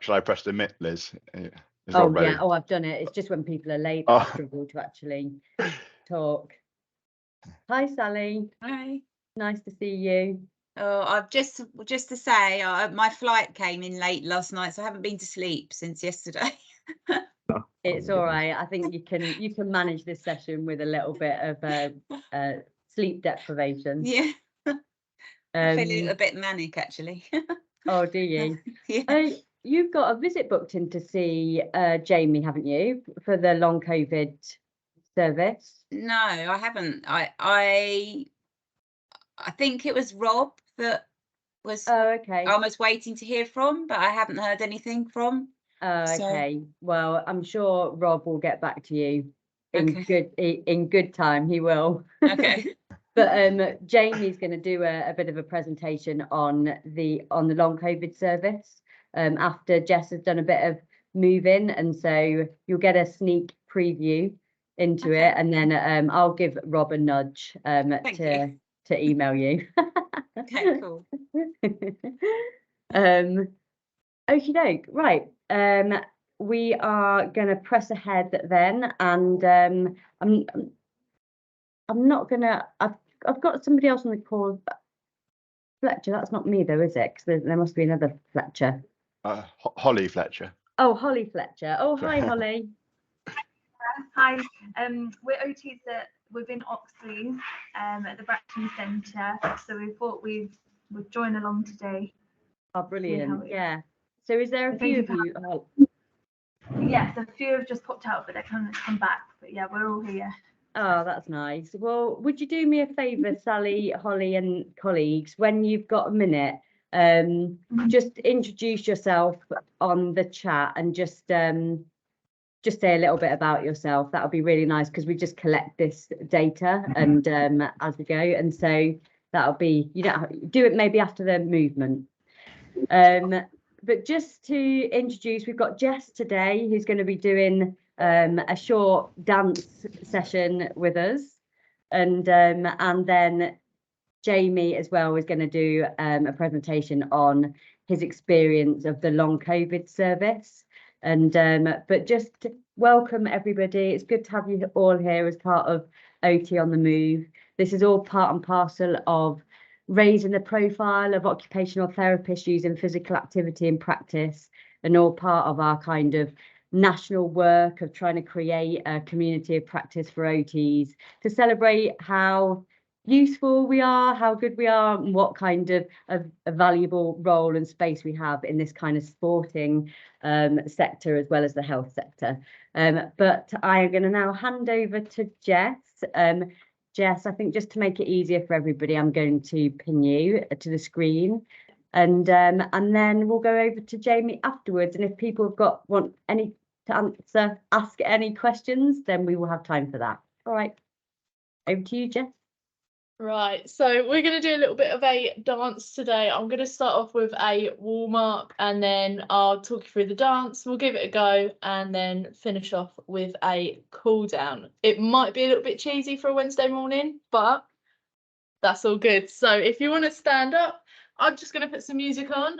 Shall I press the mic, Liz? Is Oh Rob ready? yeah, oh I've done it. It's just when people are late Oh. that I struggle to actually talk. Hi Sally. Hi. Nice to see you. Oh, I've just to say, my flight came in late last night, so I haven't been to sleep since yesterday. It's all right. I think you can manage this session with a little bit of sleep deprivation. Yeah. I feel a little bit manic actually. Oh, do you? Yeah. You've got a visit booked in to see Jamie, haven't you, for the long COVID service? No, I haven't. I think it was Rob that was Okay. almost waiting to hear from, but I haven't heard anything from. Okay. So, well, I'm sure Rob will get back to you in good time. He will. Okay. But Jamie's going to do a bit of a presentation on the long COVID service after Jess has done a bit of moving, and so you'll get a sneak preview into it, and then I'll give Rob a nudge to email you. Okay, cool. Okie doke. Right. We are going to press ahead then, and I'm not gonna. I've got somebody else on the call. Fletcher, that's not me though, is it? Because there must be another Fletcher. Holly Fletcher. Oh, Holly Fletcher. Oh, hi, Holly. Hi. We're OTs within Oxley at the Bracton Centre, so we thought we would join along today. Oh, brilliant. Yeah. So is there a few of you? Yes, a few have just popped out, but they're going to come back. But yeah, we're all here. Oh, that's nice. Well, would you do me a favour, Sally, Holly and colleagues, when you've got a minute, just introduce yourself on the chat and just say a little bit about yourself. That would be really nice, because we just collect this data and as we go, and so that'll be, you don't do it maybe after the movement. But just to introduce, we've got Jess today, who's going to be doing a short dance session with us, and then Jamie as well is going to do a presentation on his experience of the long COVID service. And but just welcome everybody. It's good to have you all here as part of OT on the Move. This is all part and parcel of raising the profile of occupational therapists using physical activity in practice, and all part of our kind of national work of trying to create a community of practice for OTs to celebrate how useful we are, how good we are, and what kind of a valuable role and space we have in this kind of sporting sector as well as the health sector. But I am going to now hand over to Jess. Jess, I think just to make it easier for everybody, I'm going to pin you to the screen, and then we'll go over to Jamie afterwards. And if people have want any to ask any questions, then we will have time for that. All right, over to you, Jess. Right, so we're going to do a little bit of a dance today. I'm going to start off with a warm-up, and then I'll talk you through the dance. We'll give it a go, and then finish off with a cool-down. It might be a little bit cheesy for a Wednesday morning, but that's all good. So if you want to stand up, I'm just going to put some music on.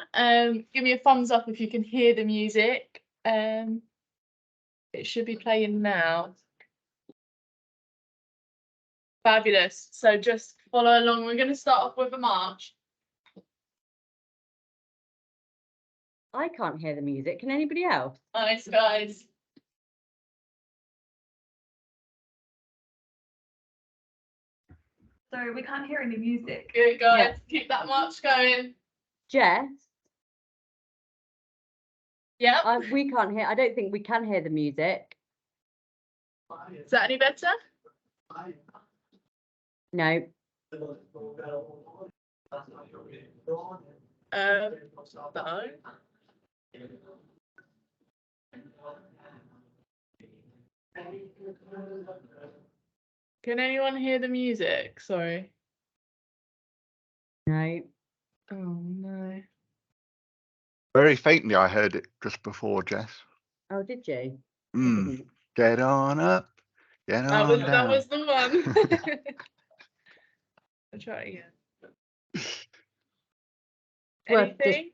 Give me a thumbs up if you can hear the music. It should be playing now. Fabulous. So just follow along. We're going to start off with a march. I can't hear the music. Can anybody else? Nice, guys. Sorry, we can't hear any music. Good, guys. Yeah. Keep that march going. Jess? Yeah. We can't hear. I don't think we can hear the music. Is that any better? No. No. Can anyone hear the music? Sorry. No. Oh no. Very faintly, I heard it just before, Jess. Oh, did you? Get on up. Get on down. That was the one. I'll try again. Anything?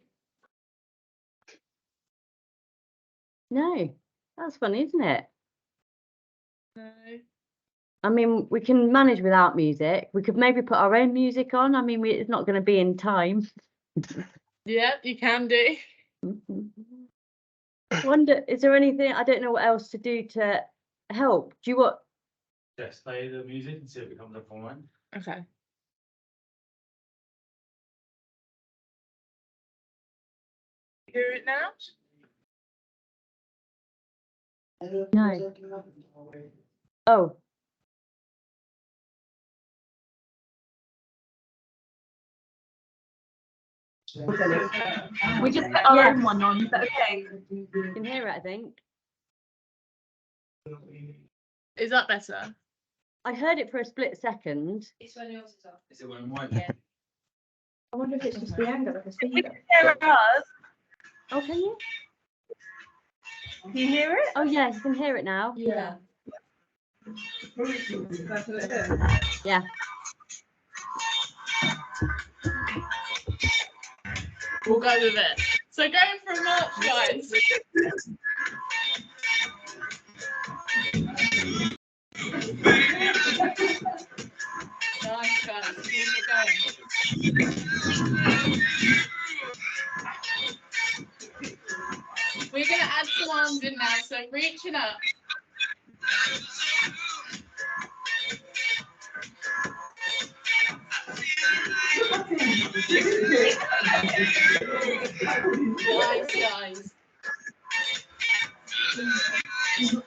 No, that's funny, isn't it? No. I mean, we can manage without music. We could maybe put our own music on. I mean, it's not going to be in time. Yeah, you can do. Wonder, is there anything, I don't know what else to do to help. Do you want, Just play the music and see if it comes up online. Okay. Hear it now? no. Oh, We just put our Yes. own one on. Is that okay? you can hear it, I think. Is that better? I heard it for a split second. It's when yours is off. Is it when mine? Yeah. I wonder if it's just the angle of the We speaker. can hear us. Oh, can you? Can you hear it? Oh, yes, you can hear it now. Yeah. Yeah. We'll go with it. So going for a march, guys. Nice, guys. Keep it going. We're going to add some arms in now, so reaching up. Nice, guys. Good.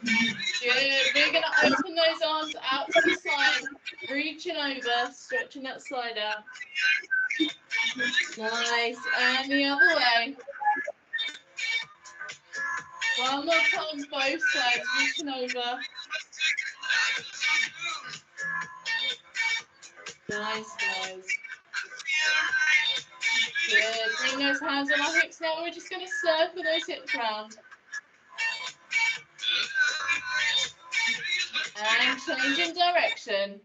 We're going to open those arms out to the side, reaching over, stretching that side out. Nice. And the other way. One more time, both sides, reaching over. Nice, guys. Good. Bring those hands on our hips now. We're just going to circle those hips round. And changing direction.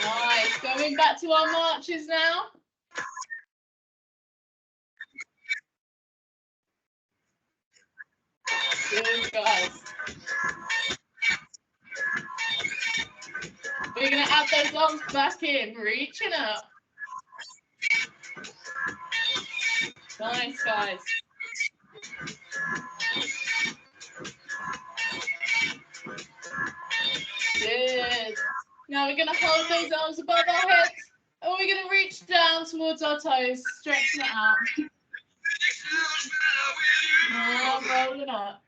Nice. Going back to our marches now. Good, guys. We're going to add those arms back in, reaching up. Nice, guys. Good. Now we're going to hold those arms above our heads and we're going to reach down towards our toes, stretching it out. And rolling up.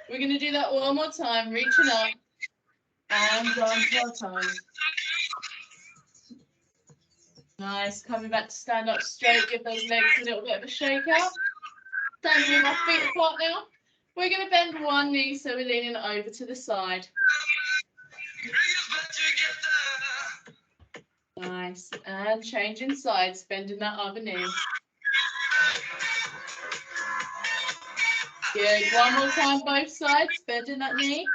We're going to do that one more time, reaching up and down to our toes. Nice. Coming back to stand up straight, give those legs a little bit of a shake out. Standing with our feet apart now. We're going to bend one knee so we're leaning over to the side. Nice. And changing sides, bending that other knee. Good. One more time, both sides, bending that knee.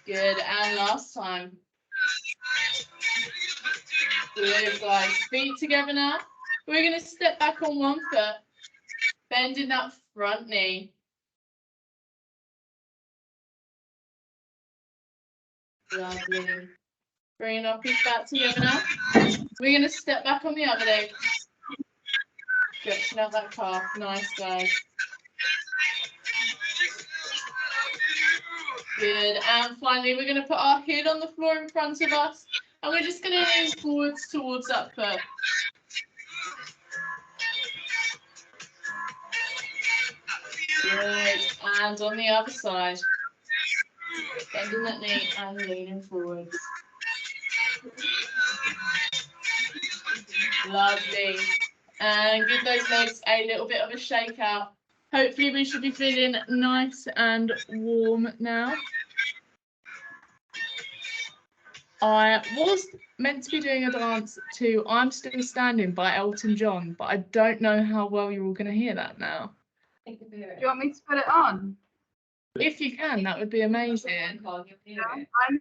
Good. And last time. Good, guys. Feet together now. We're going to step back on one foot, bending that front knee. Lovely. Bringing our feet back together now. We're going to step back on the other leg. Stretching out that calf. Nice, guys. Good. And finally, we're going to put our heel on the floor in front of us. And we're just going to lean forwards towards that foot. Good. And on the other side. Bending that knee and leaning forwards. Lovely. And give those legs a little bit of a shake out. Hopefully we should be feeling nice and warm now. I was meant to be doing a dance to I'm Still Standing by Elton John, but I don't know how well you're all going to hear that now. Do you want me to put it on? If you can, that would be amazing. I'm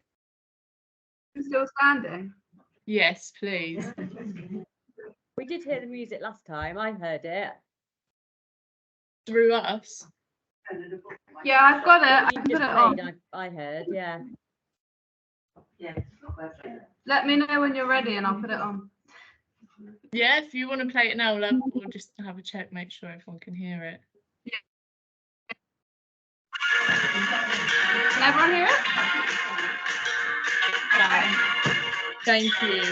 still standing. Yes, please. We did hear the music last time. I heard it. Through us. Yeah, I've got it. I You can put just it on. played. I heard. Yeah. Let me know when you're ready and I'll put it on. Yeah, if you want to play it now, we'll just have a check, make sure everyone can hear it. Can everyone hear it? Thank you.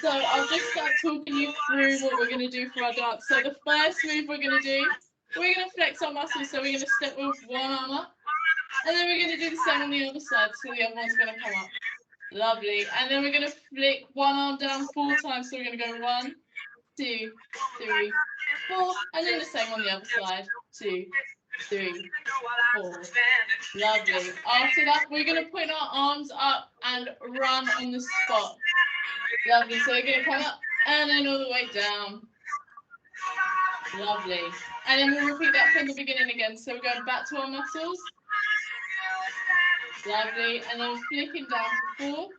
So I'll just start talking you through what we're going to do for our dance. So the first move we're going to do, we're going to flex our muscles. So we're going to step with one arm up, and then we're going to do the same on the other side. So the other one's going to come up. Lovely. And then we're going to flick one arm down 4 times. So we're going to go 1, 2, 3, 4, and then the same on the other side. 2, 3, 4. Lovely. After that, we're going to put our arms up and run on the spot. Lovely. So we're going to come up and then all the way down. Lovely. And then we'll repeat that from the beginning again. So we're going back to our muscles. Lovely. And then flicking down for 4.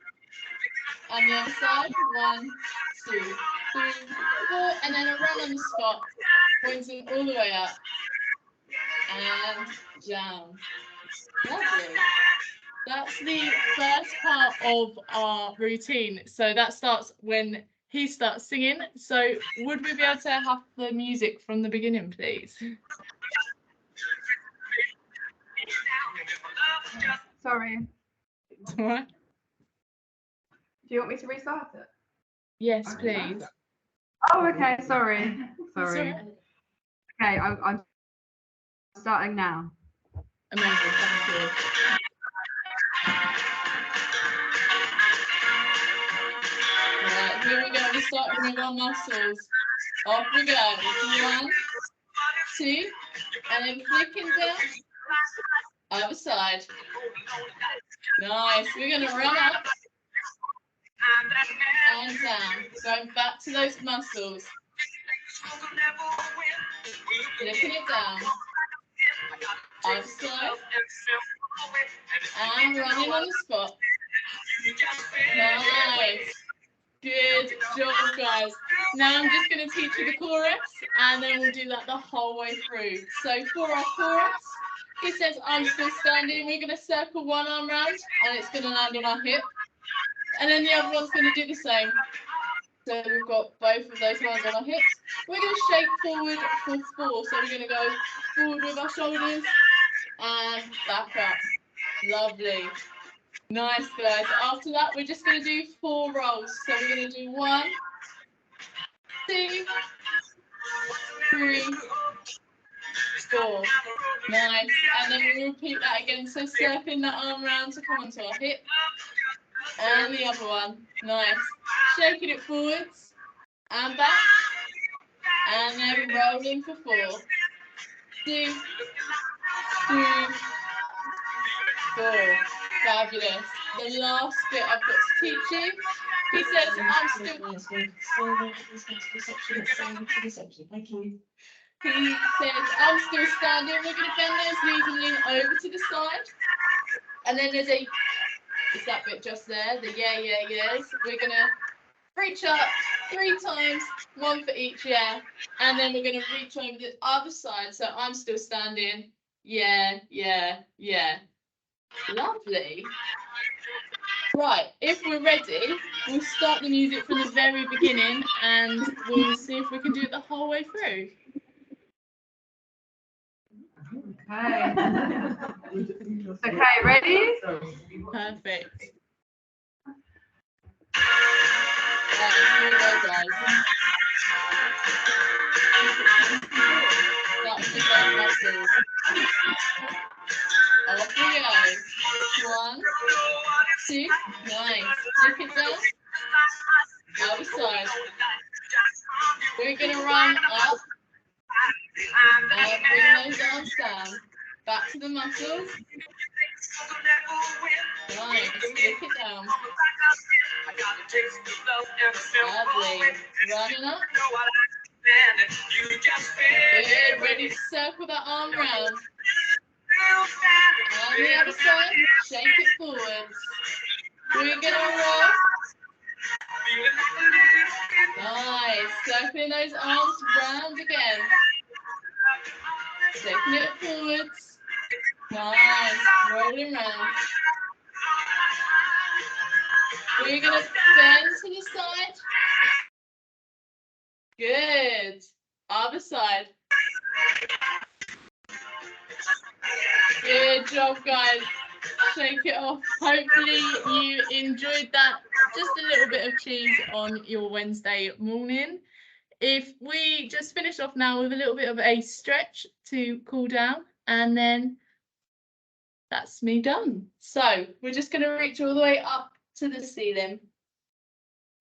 And the other side. 1, 2, 3, 4. And then a run on the spot. Pointing all the way up. And down. Lovely. That's the first part of our routine. So that starts when he starts singing. So would we be able to have the music from the beginning, please? Sorry. All right. Do you want me to restart it? Yes, please. Oh, okay. Sorry. That's Sorry. all right. Okay, I'm starting now. Amazing, thank you. Right, here we go. We're starting with our muscles. Off we go. 1, 2, and then flicking down. Other side. Nice. We're going to run up and down. Going back to those muscles. Flicking it down. Other side. And running on the spot. Nice. Good job, guys. Now I'm just going to teach you the chorus, and then we'll do that the whole way through. So for our chorus, it says, I'm still standing. We're going to circle one arm round, and it's going to land on our hip. And then the other one's going to do the same. So we've got both of those hands on our hips. We're going to shake forward for 4. So we're going to go forward with our shoulders and back up. Lovely. Nice, guys. After that, we're just going to do 4 rolls. So we're going to do 1, 2, 3, 4. Nice. And then we'll repeat that again. So circling that arm round to come onto our hip. And the other one. Nice. Shaking it forwards and back. And then rolling for 4. 2, 3, 4. Fabulous. The last bit I've got to teach you. He says, I'm still. Thank you. He says, I'm still standing. We're going to bend those knees and lean over to the side. And then there's a, it's that bit just there, the yeah, yeah, yes. We're going to reach up 3 times, 1 for each yeah. And then we're going to reach over the other side. So I'm still standing. Yeah, yeah, yeah. Lovely. Right, if we're ready, we'll start the music from the very beginning and we'll see if we can do it the whole way through. Okay. Okay, ready? Perfect. Right, here we go, guys. Start with those muscles. Off we go. 1, 2, nice. Flip it down. Other side. We're going to run up and bring those arms down. Back to the muscles. Nice. Flip it down. Lovely. Running up. Good. Ready to circle that arm round. On the other side, shake it forwards. We're going to roll Nice. Circling those arms round again. Taking it forwards. Nice. Rolling round. We're going to bend to the side. Good. Other side. Good job, guys. Shake it off. Hopefully you enjoyed that. Just a little bit of cheese on your Wednesday morning. If we just finish off now with a little bit of a stretch to cool down, and then that's me done. So we're just going to reach all the way up to the ceiling,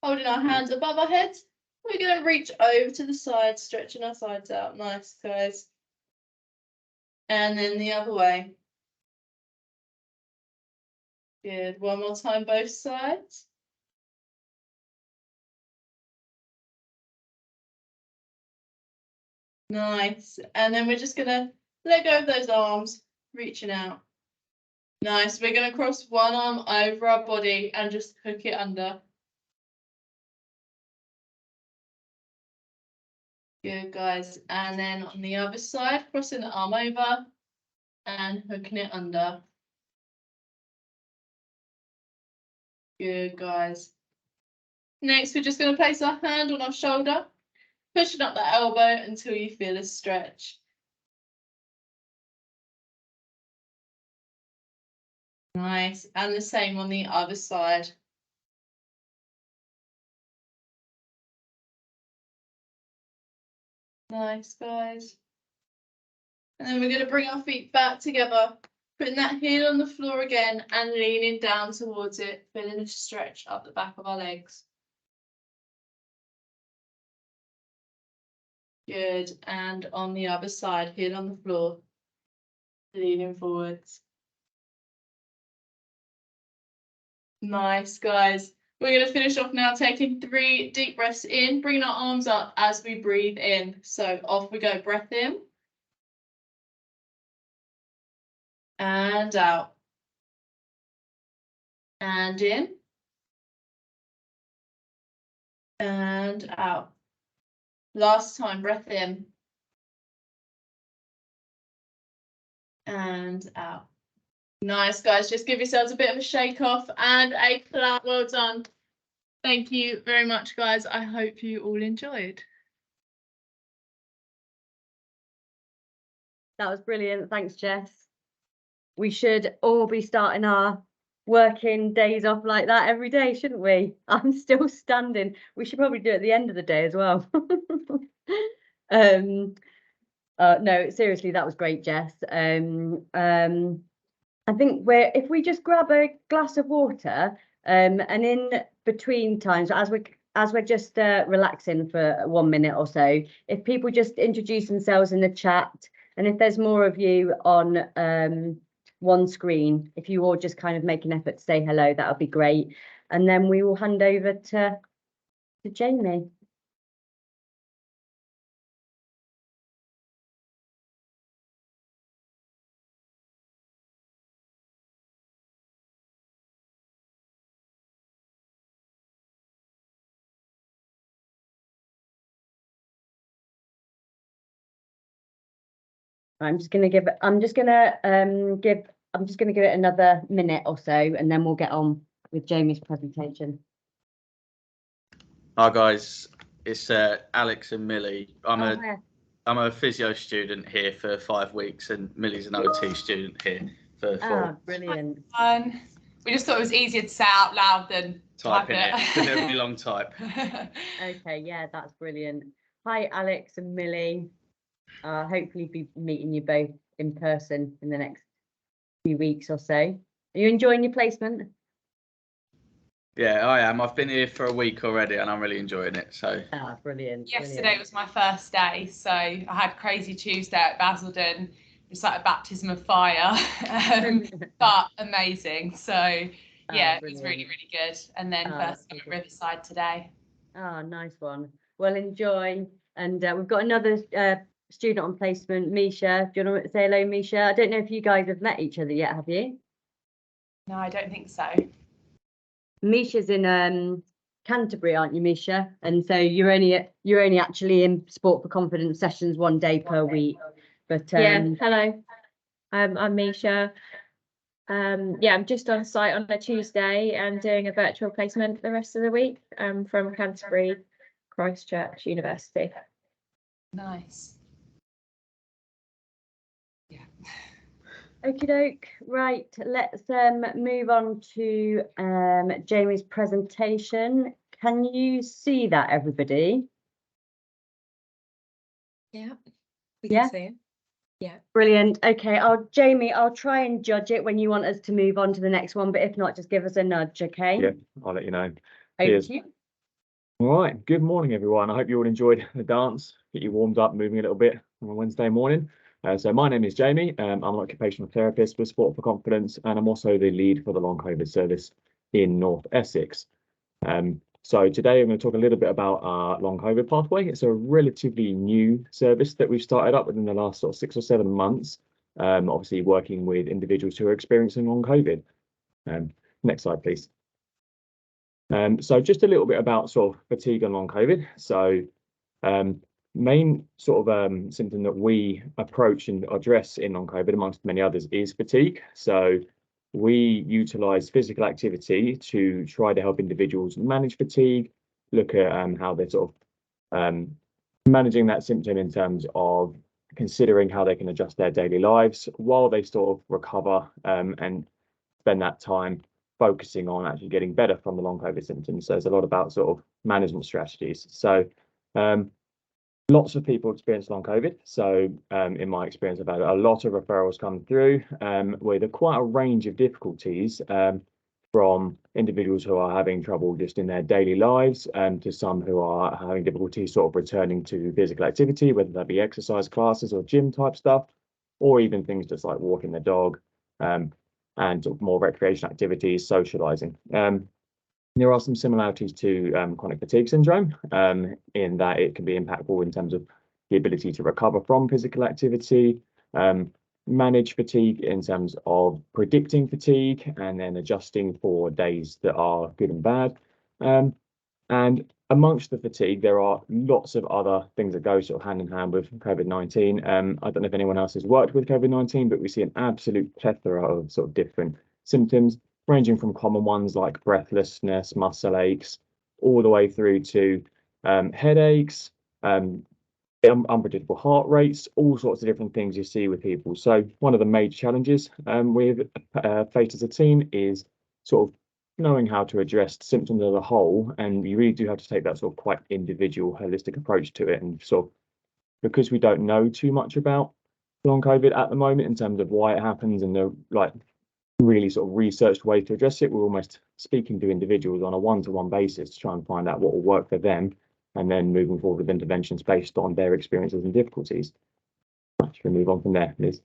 holding our hands above our heads. We're going to reach over to the side, stretching our sides out. Nice, guys. And then the other way. Good. One more time, both sides. Nice. And then we're just going to let go of those arms, reaching out. Nice. We're going to cross one arm over our body and just hook it under. Good, guys. And then on the other side, crossing the arm over and hooking it under. Good, guys. Next, we're just going to place our hand on our shoulder, pushing up that elbow until you feel a stretch. Nice. And the same on the other side. Nice, guys. And then we're going to bring our feet back together, putting that heel on the floor again and leaning down towards it, feeling a stretch up the back of our legs. Good. And on the other side, heel on the floor, leaning forwards. Nice, guys. We're going to finish off now, taking 3 deep breaths in, bringing our arms up as we breathe in. So off we go, breath in. And out. And in. And out. Last time, breath in. And out. Nice, guys. Just give yourselves a bit of a shake off and a clap. Well done. Thank you very much, guys. I hope you all enjoyed. That was brilliant. Thanks, Jess. We should all be starting our working days off like that every day, shouldn't we? I'm still standing. We should probably do it at the end of the day as well. No, seriously, that was great, Jess. I think if we just grab a glass of water, and in between times, as we're just relaxing for 1 minute or so, if people just introduce themselves in the chat, and if there's more of you on one screen, if you all just kind of make an effort to say hello, that would be great. And then we will hand over to Jamie. I'm just gonna give it another minute or so, and then we'll get on with Jamie's presentation. Hi guys, it's Alex and Millie. I'm Hi. a physio student here for 5 weeks, and Millie's an OT student here for 4. Brilliant. We just thought it was easier to say out loud than Typing it, because it'll be long type. Okay, yeah, that's brilliant. Hi, Alex and Millie. Hopefully be meeting you both in person in the next few weeks or so. Are you enjoying your placement? Yeah, I am. I've been here for a week already and I'm really enjoying it. So Brilliant. Yesterday was my first day, so I had Crazy Tuesday at Basildon. It's like a baptism of fire, but amazing. So yeah, it was really, really good. And then first time at Riverside today. Oh, nice one. Well, enjoy. And we've got another student on placement, Misha. Do you want to say hello, Misha? I don't know if you guys have met each other yet, have you? No, I don't think so. Misha's in Canterbury, aren't you, Misha? And so you're only actually in Sport for Confidence sessions 1 day per week. But hello. I'm Misha. I'm just on site on a Tuesday and doing a virtual placement the rest of the week from Canterbury Christchurch University. Nice. Yeah. Okie doke. Right, let's move on to Jamie's presentation. Can you see that, everybody? Yeah, we Yeah. can see it. Yeah. Brilliant. Okay, Jamie, I'll try and judge it when you want us to move on to the next one, but if not, just give us a nudge, okay? Yeah, I'll let you know. Over Cheers. to you. All right, good morning, everyone. I hope you all enjoyed the dance, get you warmed up, moving a little bit on a Wednesday morning. So my name is Jamie. I'm an occupational therapist with Sport for Confidence, and I'm also the lead for the long COVID service in North Essex. So today I'm going to talk a little bit about our long COVID pathway. It's a relatively new service that we've started up within the last sort of 6 or 7 months, obviously working with individuals who are experiencing long COVID. Next slide, please. So just a little bit about sort of fatigue and long COVID. So main sort of symptom that we approach and address in long COVID, amongst many others, is fatigue. So we utilize physical activity to try to help individuals manage fatigue, look at how they're sort of managing that symptom in terms of considering how they can adjust their daily lives while they sort of recover and spend that time focusing on actually getting better from the long COVID symptoms. So there's a lot about sort of management strategies. So lots of people experience long COVID. So in my experience, I've had a lot of referrals come through with quite a range of difficulties from individuals who are having trouble just in their daily lives to some who are having difficulty sort of returning to physical activity, whether that be exercise classes or gym type stuff, or even things just like walking the dog and sort of more recreational activities, socializing. There are some similarities to chronic fatigue syndrome in that it can be impactful in terms of the ability to recover from physical activity, manage fatigue in terms of predicting fatigue, and then adjusting for days that are good and bad. And amongst the fatigue, there are lots of other things that go sort of hand in hand with COVID-19. I don't know if anyone else has worked with COVID-19, but we see an absolute plethora of sort of different symptoms, ranging from common ones like breathlessness, muscle aches, all the way through to headaches, unpredictable heart rates, all sorts of different things you see with people. So one of the major challenges we've faced as a team is sort of knowing how to address symptoms as a whole, and you really do have to take that sort of quite individual, holistic approach to it. And sort of because we don't know too much about long COVID at the moment in terms of why it happens and the really sort of researched ways to address it, we're almost speaking to individuals on a one-to-one basis to try and find out what will work for them, and then moving forward with interventions based on their experiences and difficulties. Should we move on from there, Liz?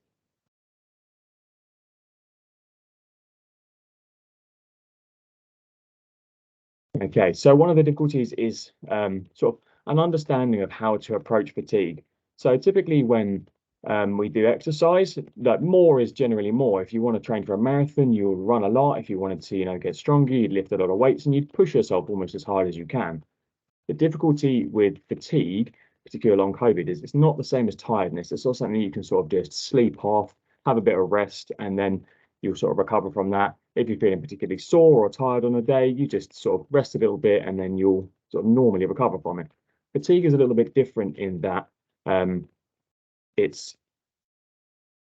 Okay, so one of the difficulties is sort of an understanding of how to approach fatigue. So typically when we do exercise, like more is generally more. If you want to train for a marathon, you'll run a lot. If you wanted to, get stronger, you'd lift a lot of weights and you'd push yourself almost as hard as you can. The difficulty with fatigue, particularly long COVID, is it's not the same as tiredness. It's not something you can sort of just sleep off, have a bit of rest, and then you'll sort of recover from that. If you're feeling particularly sore or tired on a day, you just sort of rest a little bit and then you'll sort of normally recover from it. Fatigue is a little bit different in that it's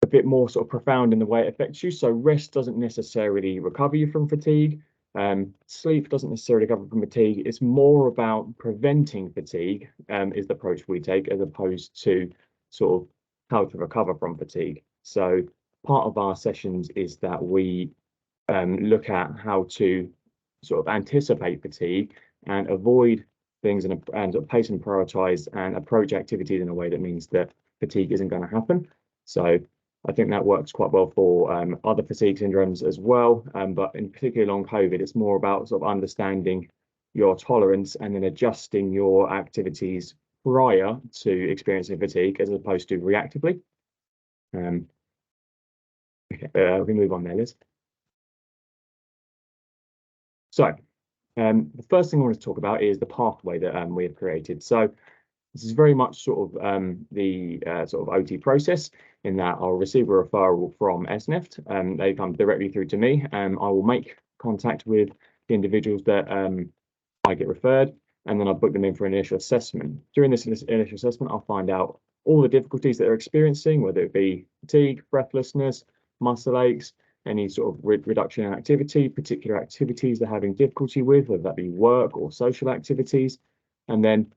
a bit more sort of profound in the way it affects you. So rest doesn't necessarily recover you from fatigue. Sleep doesn't necessarily recover from fatigue. It's more about preventing fatigue is the approach we take, as opposed to sort of how to recover from fatigue. So part of our sessions is that we look at how to sort of anticipate fatigue and avoid things and sort of pace and prioritize and approach activities in a way that means that fatigue isn't going to happen. So I think that works quite well for other fatigue syndromes as well, but in particular long COVID, it's more about sort of understanding your tolerance and then adjusting your activities prior to experiencing fatigue as opposed to reactively. Okay, we move on there, Liz. So The first thing I want to talk about is the pathway that we have created. So this is very much sort of the sort of OT process, in that I'll receive a referral from SNEFT. They come directly through to me, and I will make contact with the individuals that I get referred, and then I'll book them in for an initial assessment. During this initial assessment, I'll find out all the difficulties that they're experiencing, whether it be fatigue, breathlessness, muscle aches, any sort of reduction in activity, particular activities they're having difficulty with, whether that be work or social activities. And then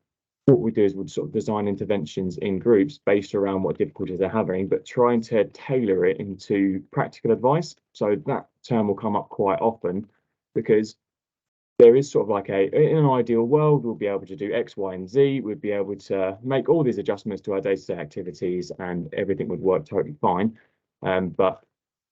what we do is we'll sort of design interventions in groups based around what difficulties they're having, but trying to tailor it into practical advice. So that term will come up quite often, because there is sort of like in an ideal world, we'll be able to do X, Y, and Z. We'd be able to make all these adjustments to our day-to-day activities, and everything would work totally fine. But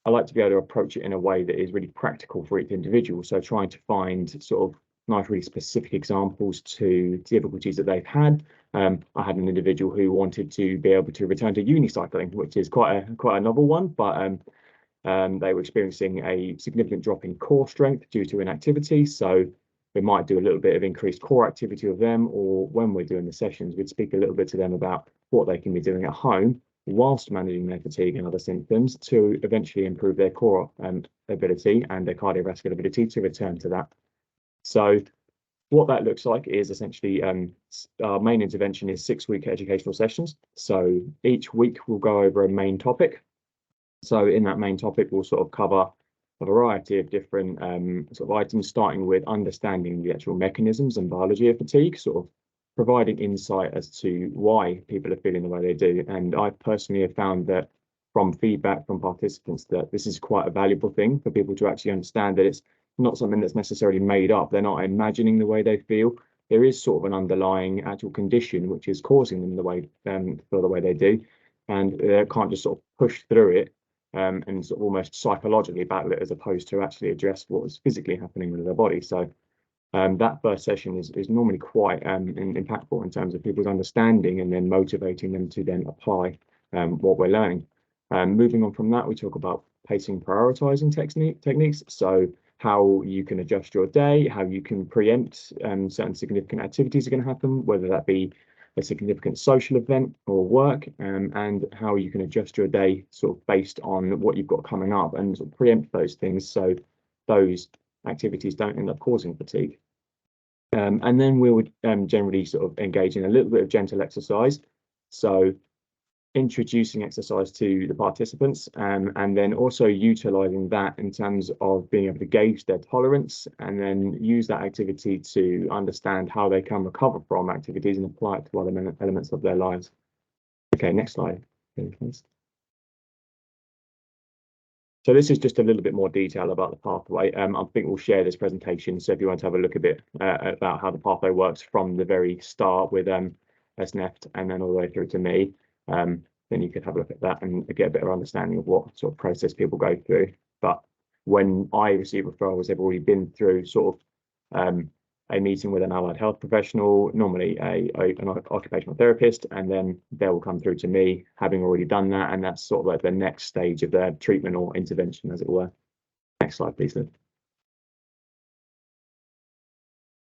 I like to be able to approach it in a way that is really practical for each individual. So trying to find sort of nice, really specific examples to difficulties that they've had. I had an individual who wanted to be able to return to unicycling, which is quite a novel one, but they were experiencing a significant drop in core strength due to inactivity. So we might do a little bit of increased core activity with them, or when we're doing the sessions, we'd speak a little bit to them about what they can be doing at home whilst managing their fatigue and other symptoms, to eventually improve their core ability and their cardiovascular ability to return to that. So what that looks like is essentially our main intervention is 6-week educational sessions. So each week we'll go over a main topic. So in that main topic, we'll sort of cover a variety of different sort of items, starting with understanding the actual mechanisms and biology of fatigue, sort of providing insight as to why people are feeling the way they do. And I personally have found that from feedback from participants that this is quite a valuable thing for people to actually understand, that it's not something that's necessarily made up. They're not imagining the way they feel. There is sort of an underlying actual condition which is causing them the way feel the way they do, and they can't just sort of push through it and sort of almost psychologically battle it, as opposed to actually address what is physically happening with their body. So that first session is normally quite impactful in terms of people's understanding, and then motivating them to then apply what we're learning. Moving on from that, we talk about pacing, prioritizing techniques. So how you can adjust your day, how you can preempt certain significant activities are going to happen, whether that be a significant social event or work, and how you can adjust your day sort of based on what you've got coming up, and sort of preempt those things so those activities don't end up causing fatigue. And then we would generally sort of engage in a little bit of gentle exercise. So introducing exercise to the participants, and then also utilizing that in terms of being able to gauge their tolerance, and then use that activity to understand how they can recover from activities and apply it to other elements of their lives. Okay, next slide, please. So this is just a little bit more detail about the pathway. I think we'll share this presentation, so if you want to have a look a bit about how the pathway works from the very start with SNEFT and then all the way through to me, then you could have a look at that and get a better understanding of what sort of process people go through. But when I receive referrals, they've already been through sort of a meeting with an allied health professional, normally an occupational therapist, and then they will come through to me having already done that, and that's sort of like the next stage of their treatment or intervention, as it were. Next slide, please, Liv.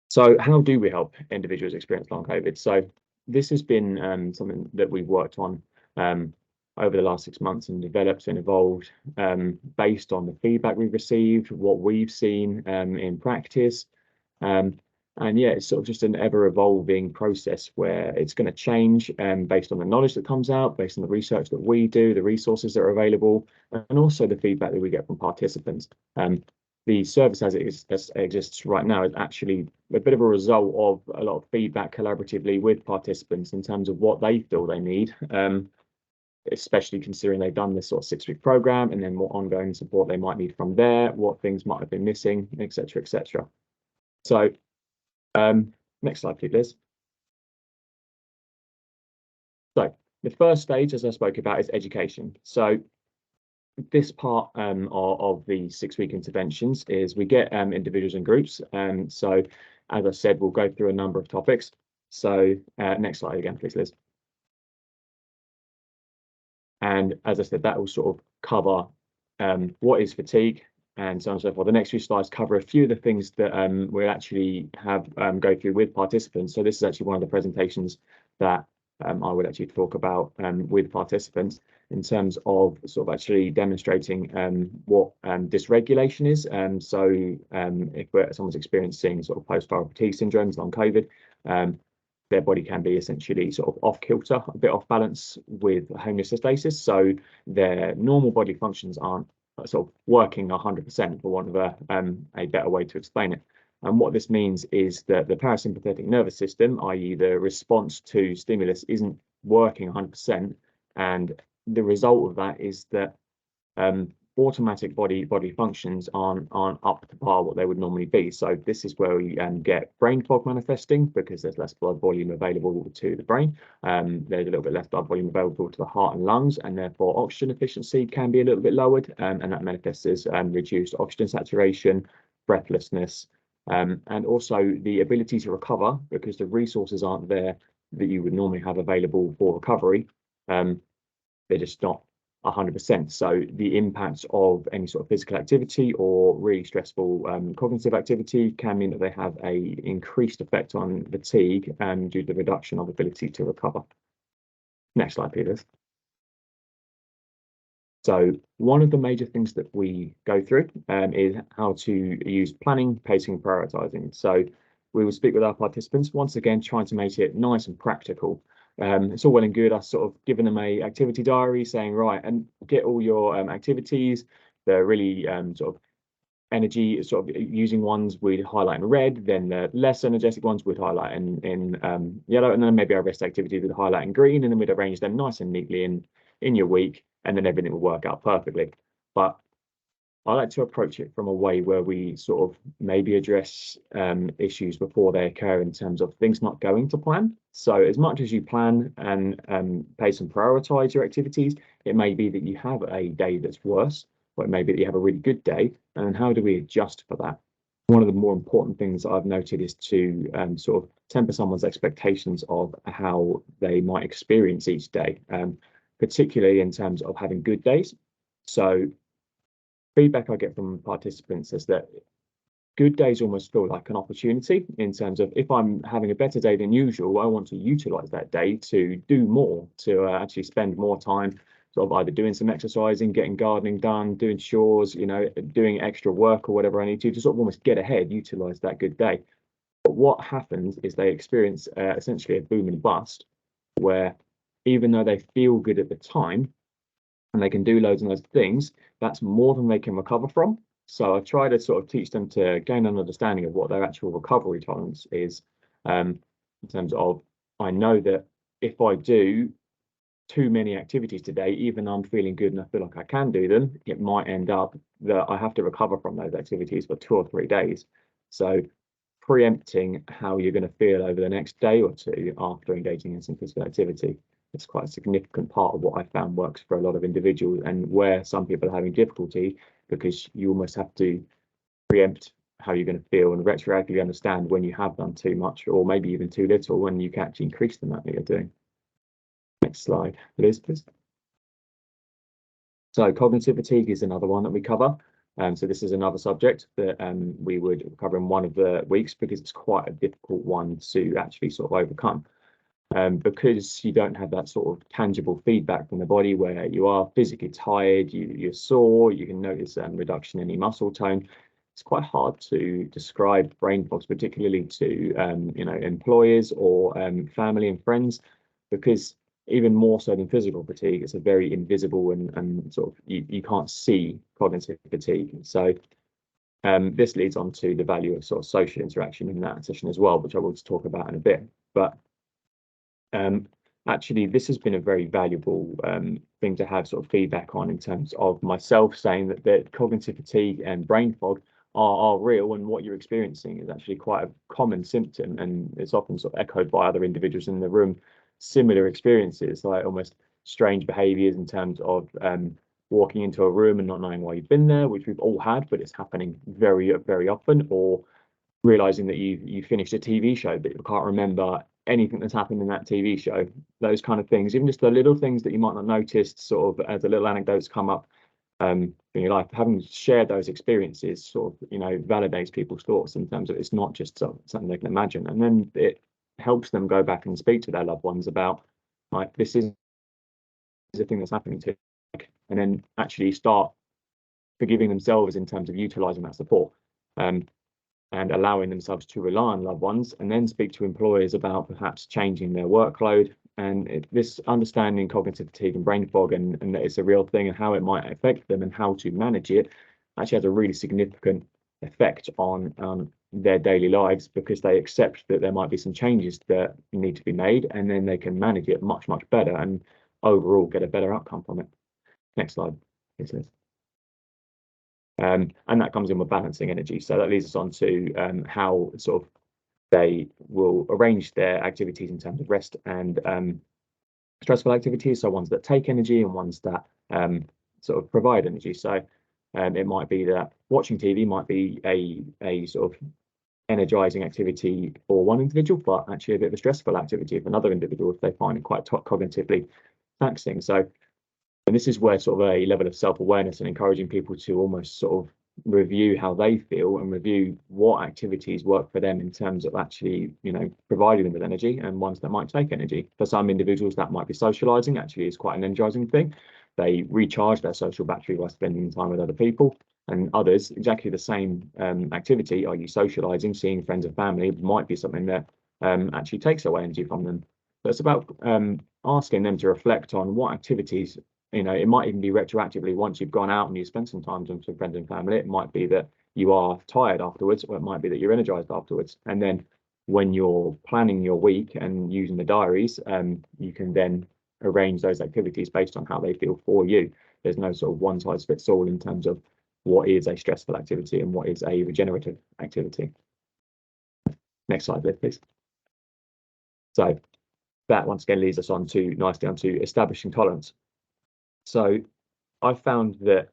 So how do we help individuals experience long COVID? So this has been something that we've worked on over the last 6 months and developed and evolved based on the feedback we've received, what we've seen in practice. And yeah, it's sort of just an ever-evolving process where it's going to change based on the knowledge that comes out, based on the research that we do, the resources that are available, and also the feedback that we get from participants. The service as it exists right now is actually a bit of a result of a lot of feedback collaboratively with participants in terms of what they feel they need, especially considering they've done this sort of 6-week program, and then what ongoing support they might need from there, what things might have been missing, etc., etc. So next slide, please, Liz. So the first stage, as I spoke about, is education. So this part of the 6-week interventions is we get individuals and groups. So as I said, we'll go through a number of topics. So next slide again, please, Liz. And as I said, that will sort of cover what is fatigue, and so on and so forth. The next few slides cover a few of the things that we'll actually have go through with participants. So this is actually one of the presentations that I would actually talk about with participants in terms of sort of actually demonstrating what dysregulation is. So if someone's experiencing sort of post-viral fatigue syndromes, long COVID, their body can be essentially sort of off kilter, a bit off balance with homeostasis. So their normal body functions aren't sort of working 100%, for want of a better way to explain it. And what this means is that the parasympathetic nervous system, i.e. the response to stimulus, isn't working 100%. And the result of that is that automatic body functions aren't up to par what they would normally be. So this is where we get brain fog manifesting, because there's less blood volume available to the brain. There's a little bit less blood volume available to the heart and lungs, and therefore oxygen efficiency can be a little bit lowered, and that manifests as reduced oxygen saturation, breathlessness, and also the ability to recover, because the resources aren't there that you would normally have available for recovery. They're just not 100%. So the impact of any sort of physical activity or really stressful cognitive activity can mean that they have a increased effect on fatigue due to the reduction of ability to recover. Next slide, please. So one of the major things that we go through is how to use planning, pacing, prioritizing. So we will speak with our participants, once again, trying to make it nice and practical. It's all well and good us sort of giving them a activity diary, saying, right, and get all your activities. They're really sort of energy sort of using ones we'd highlight in red, then the less energetic ones we'd highlight in yellow, and then maybe our rest activities we'd highlight in green, and then we'd arrange them nice and neatly in your week, and then everything will work out perfectly. But I like to approach it from a way where we sort of maybe address issues before they occur, in terms of things not going to plan. So as much as you plan and pace and prioritize your activities, it may be that you have a day that's worse, or it may be that you have a really good day. And how do we adjust for that? One of the more important things that I've noted is to sort of temper someone's expectations of how they might experience each day, particularly in terms of having good days. So feedback I get from participants is that good days almost feel like an opportunity, in terms of if I'm having a better day than usual, I want to utilize that day to do more, to actually spend more time sort of either doing some exercising, getting gardening done, doing chores, you know, doing extra work or whatever I need to sort of almost get ahead, utilize that good day. But what happens is they experience essentially a boom and bust, where even though they feel good at the time, and they can do loads and loads of things, that's more than they can recover from. So I try to sort of teach them to gain an understanding of what their actual recovery tolerance is, in terms of, I know that if I do too many activities today, even though I'm feeling good and I feel like I can do them, it might end up that I have to recover from those activities for 2 or 3 days. So preempting how you're going to feel over the next day or two after engaging in some physical activity, it's quite a significant part of what I found works for a lot of individuals, and where some people are having difficulty, because you almost have to preempt how you're going to feel and retroactively understand when you have done too much, or maybe even too little, when you can actually increase the amount that you're doing. Next slide, please. So cognitive fatigue is another one that we cover. So this is another subject that we would cover in one of the weeks, because it's quite a difficult one to actually sort of overcome. Because you don't have that sort of tangible feedback from the body, where you are physically tired, you're sore, you can notice reduction in your muscle tone. It's quite hard to describe brain fogs, particularly to you know, employers or family and friends, because even more so than physical fatigue, it's a very invisible and sort of you can't see cognitive fatigue. So this leads on to the value of sort of social interaction in that session as well, which I will talk about in a bit. But actually, this has been a very valuable thing to have sort of feedback on, in terms of myself saying that cognitive fatigue and brain fog are real, and what you're experiencing is actually quite a common symptom, and it's often sort of echoed by other individuals in the room. Similar experiences, like almost strange behaviours in terms of walking into a room and not knowing why you've been there, which we've all had, but it's happening very, very often, or realizing that you finished a TV show but you can't remember anything that's happened in that TV show. Those kind of things, even just the little things that you might not notice, sort of as the little anecdotes come up, in your life. Having shared those experiences sort of, validates people's thoughts in terms of it's not just something they can imagine, and then it helps them go back and speak to their loved ones about, like, this is a thing that's happening to, and then actually start forgiving themselves in terms of utilizing that support, and allowing themselves to rely on loved ones, and then speak to employers about perhaps changing their workload. And this understanding cognitive fatigue and brain fog, and that it's a real thing, and how it might affect them and how to manage it, actually has a really significant effect on their daily lives, because they accept that there might be some changes that need to be made, and then they can manage it much better and overall get a better outcome from it. Next slide, please. And that comes in with balancing energy. So that leads us on to how sort of they will arrange their activities in terms of rest and stressful activities. So ones that take energy and ones that sort of provide energy. So it might be that watching TV might be a sort of energizing activity for one individual, but actually a bit of a stressful activity for another individual if they find it quite cognitively taxing. So, and this is where sort of a level of self-awareness and encouraging people to almost sort of review how they feel and review what activities work for them in terms of actually, providing them with energy, and ones that might take energy. For some individuals, that might be socializing. Actually, is quite an energizing thing. They recharge their social battery by spending time with other people. And others, exactly the same activity, are you socializing, seeing friends and family, might be something that actually takes away energy from them. So it's about asking them to reflect on what activities, it might even be retroactively once you've gone out and you spent some time with some friends and family. It might be that you are tired afterwards, or it might be that you're energized afterwards. And then when you're planning your week and using the diaries, you can then arrange those activities based on how they feel for you. There's no sort of one size fits all in terms of what is a stressful activity and what is a regenerative activity. Next slide, please. So that once again leads us on to nicely onto establishing tolerance. So I found that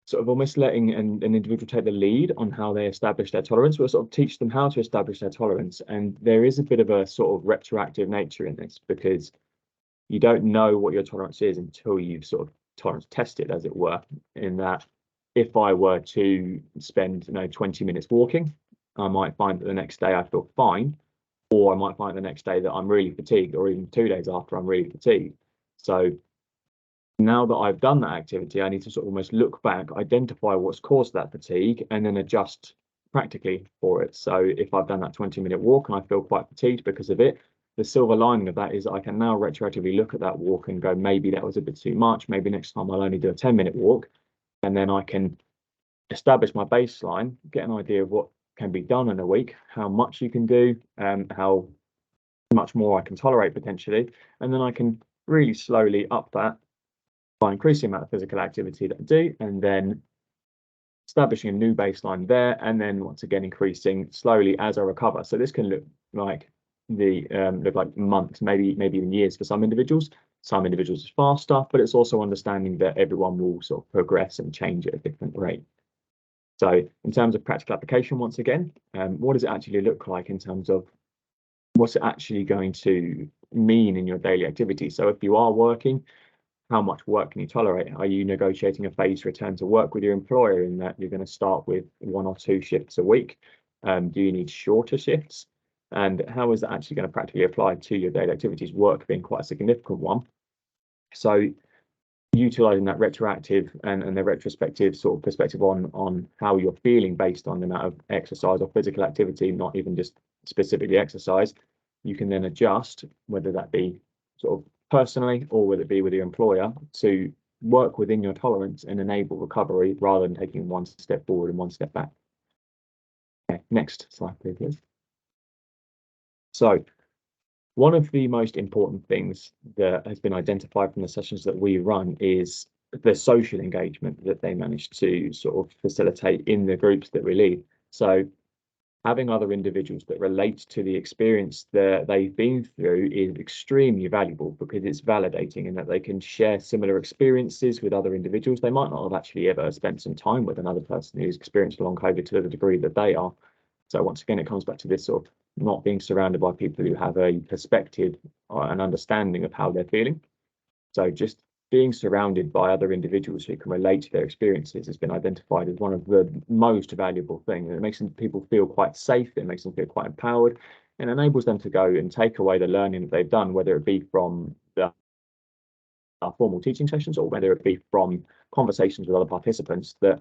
sort of almost letting an individual take the lead on how they establish their tolerance will sort of teach them how to establish their tolerance. And there is a bit of a sort of retroactive nature in this, because you don't know what your tolerance is until you've sort of tolerance tested, as it were, in that if I were to spend 20 minutes walking, I might find that the next day I feel fine, or I might find the next day that I'm really fatigued, or even 2 days after I'm really fatigued. So now that I've done that activity, I need to sort of almost look back, identify what's caused that fatigue, and then adjust practically for it. So if I've done that 20-minute walk and I feel quite fatigued because of it, the silver lining of that is I can now retroactively look at that walk and go, maybe that was a bit too much. Maybe next time I'll only do a 10-minute walk. And then I can establish my baseline, get an idea of what can be done in a week, how much you can do, how much more I can tolerate potentially. And then I can really slowly up that by increasing the amount of physical activity that I do, and then establishing a new baseline there, and then once again increasing slowly as I recover. So this can look like months, maybe even years for some individuals. Some individuals is faster, but it's also understanding that everyone will sort of progress and change at a different rate. So in terms of practical application, once again, what does it actually look like in terms of what's it actually going to mean in your daily activity? So if you are working, how much work can you tolerate? Are you negotiating a phased return to work with your employer in that you're going to start with 1 or 2 shifts a week? Do you need shorter shifts? And how is that actually going to practically apply to your daily activities, work being quite a significant one? So utilizing that retroactive and the retrospective sort of perspective on how you're feeling based on the amount of exercise or physical activity, not even just specifically exercise, you can then adjust, whether that be sort of personally or whether it be with your employer, to work within your tolerance and enable recovery rather than taking 1 step forward and 1 step back. Okay, next slide, please. So one of the most important things that has been identified from the sessions that we run is the social engagement that they manage to sort of facilitate in the groups that we lead. So having other individuals that relate to the experience that they've been through is extremely valuable, because it's validating in that they can share similar experiences with other individuals. They might not have actually ever spent some time with another person who's experienced long COVID to the degree that they are. So once again, it comes back to this sort of not being surrounded by people who have a perspective or an understanding of how they're feeling. So just being surrounded by other individuals who can relate to their experiences has been identified as one of the most valuable things. It makes people feel quite safe, it makes them feel quite empowered, and enables them to go and take away the learning that they've done, whether it be from the formal teaching sessions or whether it be from conversations with other participants, that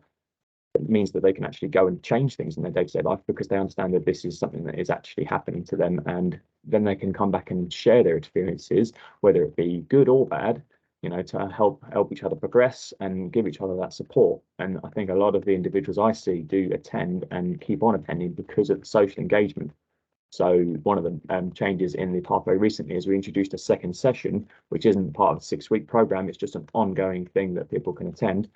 it means that they can actually go and change things in their day-to-day life because they understand that this is something that is actually happening to them, and then they can come back and share their experiences, whether it be good or bad, you know, to help each other progress and give each other that support. And I think a lot of the individuals I see do attend and keep on attending because of the social engagement. So one of the changes in the pathway recently is we introduced a second session, which isn't part of the 6-week program. It's just an ongoing thing that people can attend,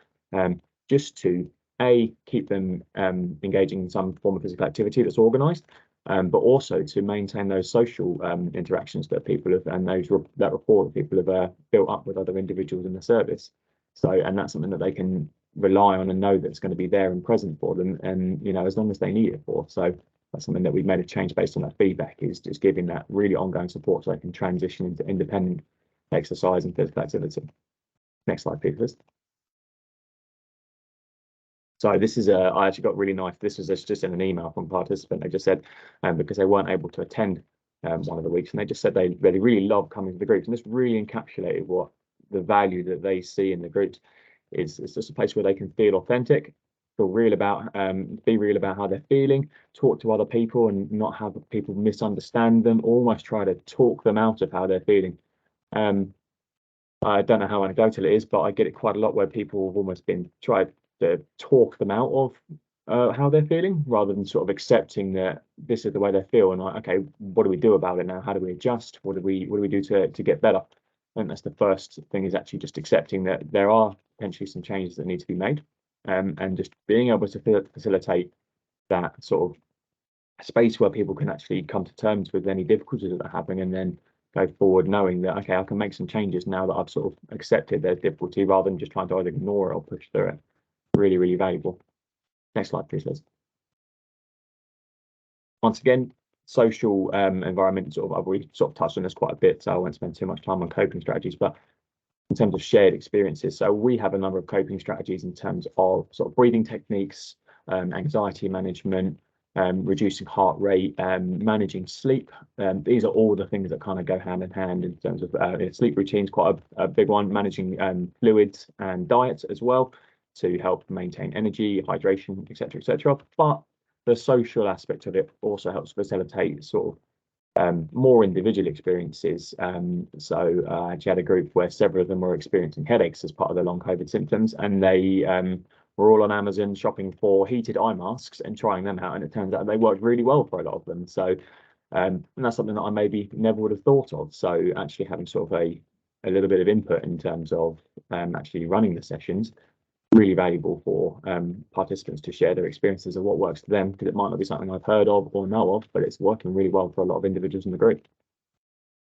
just to keep them engaging in some form of physical activity that's organised, but also to maintain those social interactions that people have, and that rapport that people have built up with other individuals in the service. So, and that's something that they can rely on and know that's going to be there and present for them, and you know, as long as they need it for. So that's something that we've made a change based on that feedback, is just giving that really ongoing support so they can transition into independent exercise and physical activity. Next slide, please. So this is I actually got really nice. This was just in an email from a participant. They just said because they weren't able to attend one of the weeks, and they just said they really love coming to the groups, and this really encapsulated what the value that they see in the groups is. It's just a place where they can feel authentic, feel real about, be real about how they're feeling, talk to other people and not have people misunderstand them, almost try to talk them out of how they're feeling. I don't know how anecdotal it is, but I get it quite a lot where people have almost been tried to talk them out of how they're feeling, rather than sort of accepting that this is the way they feel and like, okay, what do we do about it now? How do we adjust? What do we do to get better? I think that's the first thing, is actually just accepting that there are potentially some changes that need to be made, and just being able to facilitate that sort of space where people can actually come to terms with any difficulties that are happening, and then go forward knowing that, okay, I can make some changes now that I've sort of accepted their difficulty, rather than just trying to either ignore it or push through it. Really, really valuable. Next slide, please, Liz. Once again, social environment, sort of, I've already sort of touched on this quite a bit, so I won't spend too much time on coping strategies, but in terms of shared experiences, so we have a number of coping strategies in terms of sort of breathing techniques, anxiety management, reducing heart rate, managing sleep. These are all the things that kind of go hand in hand in terms of sleep routines, quite a big one, managing fluids and diets as well, to help maintain energy, hydration, etc., etc. But the social aspect of it also helps facilitate sort of more individual experiences. So I actually had a group where several of them were experiencing headaches as part of their long COVID symptoms, and they were all on Amazon shopping for heated eye masks and trying them out, and it turns out they worked really well for a lot of them. So and that's something that I maybe never would have thought of. So actually having sort of a little bit of input in terms of actually running the sessions, really valuable for participants to share their experiences of what works for them, because it might not be something I've heard of or know of, but it's working really well for a lot of individuals in the group.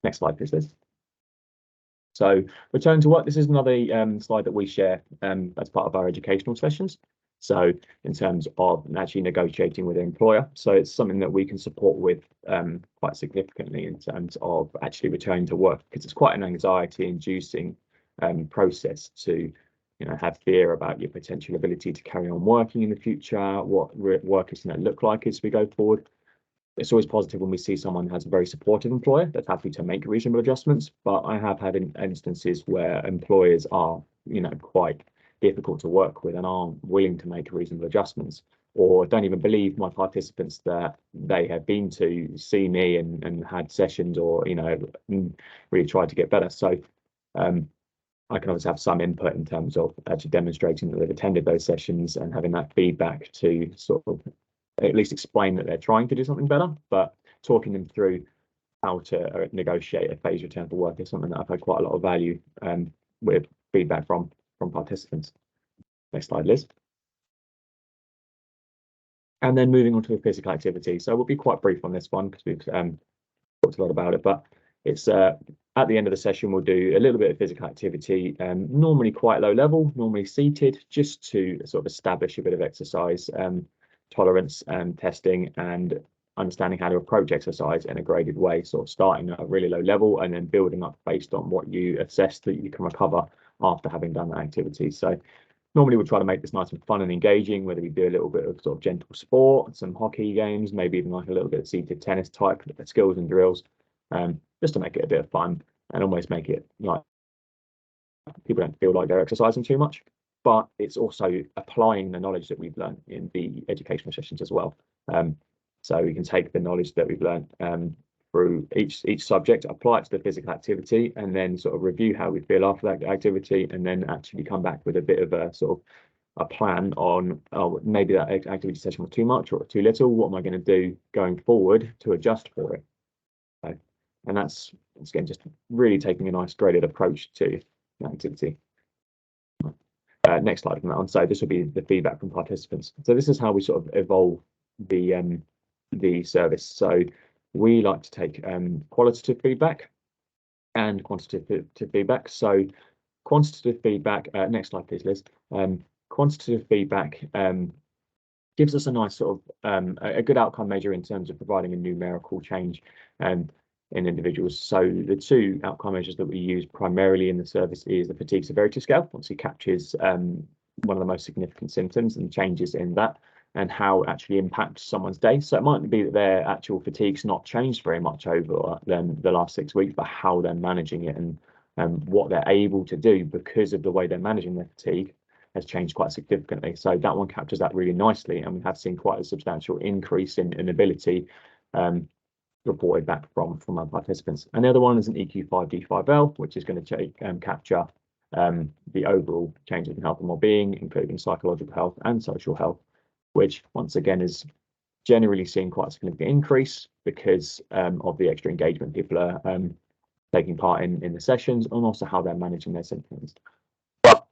Next slide, please, Liz. So return to work. This is another slide that we share as part of our educational sessions. So in terms of actually negotiating with an employer, so it's something that we can support with quite significantly in terms of actually returning to work, because it's quite an anxiety-inducing process to have fear about your potential ability to carry on working in the future, what work is going to look like as we go forward. It's always positive when we see someone who has a very supportive employer that's happy to make reasonable adjustments, but I have had instances where employers are, quite difficult to work with and aren't willing to make reasonable adjustments, or don't even believe my participants that they have been to see me and had sessions, or, really tried to get better. So I can obviously have some input in terms of actually demonstrating that they've attended those sessions and having that feedback to sort of at least explain that they're trying to do something better, but talking them through how to negotiate a phased return for work is something that I've had quite a lot of value with feedback from participants. Next slide, Liz. And then moving on to the physical activity. So we'll be quite brief on this one because we've talked a lot about it, but it's at the end of the session, we'll do a little bit of physical activity, normally quite low level, normally seated, just to sort of establish a bit of exercise tolerance and testing, and understanding how to approach exercise in a graded way, sort of starting at a really low level and then building up based on what you assess that you can recover after having done that activity. So normally we try to make this nice and fun and engaging, whether we do a little bit of sort of gentle sport, some hockey games, maybe even like a little bit of seated tennis type skills and drills, just to make it a bit of fun and almost make it like people don't feel like they're exercising too much. But it's also applying the knowledge that we've learned in the educational sessions as well. So we can take the knowledge that we've learned through each subject, apply it to the physical activity, and then sort of review how we feel after that activity, and then actually come back with a bit of a sort of a plan on, oh, maybe that activity session was too much or too little. What am I going to do going forward to adjust for it? So, and that's again just really taking a nice graded approach to the activity. Next slide from that on. So this will be the feedback from participants. So this is how we sort of evolve the service. So we like to take qualitative feedback and quantitative feedback. So quantitative feedback, next slide please, Liz. Quantitative feedback gives us a nice sort of a good outcome measure in terms of providing a numerical change in individuals. So the two outcome measures that we use primarily in the service is the fatigue severity scale. Obviously captures one of the most significant symptoms and changes in that, and how it actually impacts someone's day. So it might be that their actual fatigue's not changed very much over the last 6 weeks, but how they're managing it and what they're able to do because of the way they're managing their fatigue has changed quite significantly. So that one captures that really nicely, and we have seen quite a substantial increase in ability reported back from our participants. And the other one is an EQ5D5L, which is going to capture the overall changes in health and well-being, including psychological health and social health, which once again is generally seeing quite a significant increase because of the extra engagement people are taking part in the sessions, and also how they're managing their symptoms. But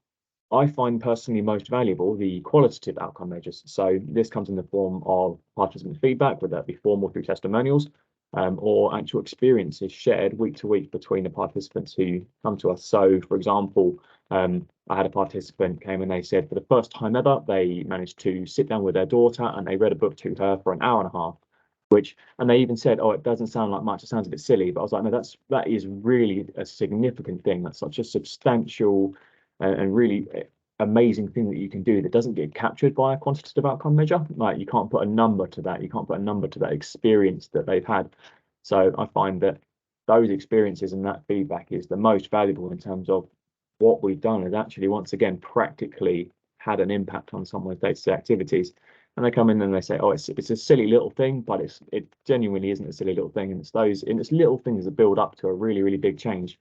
I find personally most valuable the qualitative outcome measures. So this comes in the form of participant feedback, whether that be formal through testimonials or actual experiences shared week to week between the participants who come to us. So for example, I had a participant came and they said for the first time ever, they managed to sit down with their daughter and they read a book to her for an hour and a half, and they even said, oh, it doesn't sound like much, it sounds a bit silly. But I was like, no, that is really a significant thing. That's such a substantial and really amazing thing that you can do that doesn't get captured by a quantitative outcome measure. Like you can't put a number to that. You can't put a number to that experience that they've had. So I find that those experiences and that feedback is the most valuable in terms of what we've done is actually, once again, practically had an impact on someone's day-to-day activities. And they come in and they say, oh, it's a silly little thing, but it genuinely isn't a silly little thing. And it's little things that build up to a really, really big change.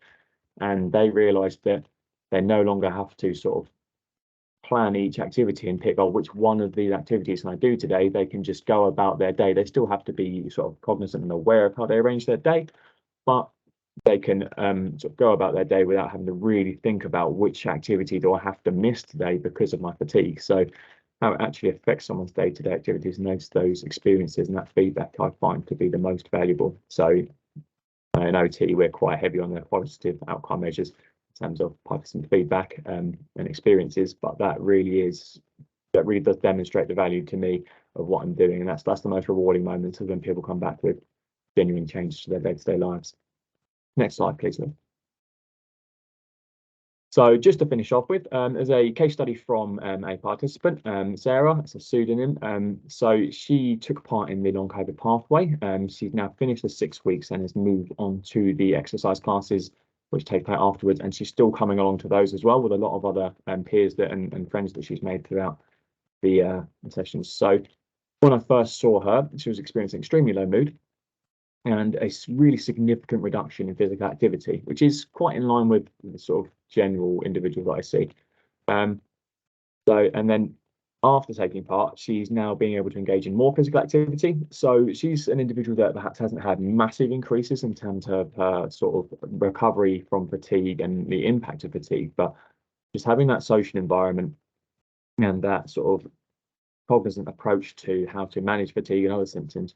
And they realize that they no longer have to sort of plan each activity and pick, oh, which one of these activities can I do today? They can just go about their day. They still have to be sort of cognizant and aware of how they arrange their day, but they can sort of go about their day without having to really think about which activity do I have to miss today because of my fatigue. So how it actually affects someone's day-to-day activities and those experiences and that feedback I find to be the most valuable. So in OT, we're quite heavy on the qualitative outcome measures in terms of participant feedback and experiences, but that really does demonstrate the value to me of what I'm doing, and that's the most rewarding moments of when people come back with genuine change to their day-to-day lives. Next slide, please, Lynn. So just to finish off with, there's a case study from a participant, Sarah, it's a pseudonym. So she took part in the long COVID pathway. She's now finished the 6 weeks and has moved on to the exercise classes, which take place afterwards. And she's still coming along to those as well with a lot of other peers and friends that she's made throughout the sessions. So when I first saw her, she was experiencing extremely low mood and a really significant reduction in physical activity, which is quite in line with the sort of general individual that I see. And then after taking part, she's now being able to engage in more physical activity. So she's an individual that perhaps hasn't had massive increases in terms of her sort of recovery from fatigue and the impact of fatigue, but just having that social environment and that sort of cognizant approach to how to manage fatigue and other symptoms,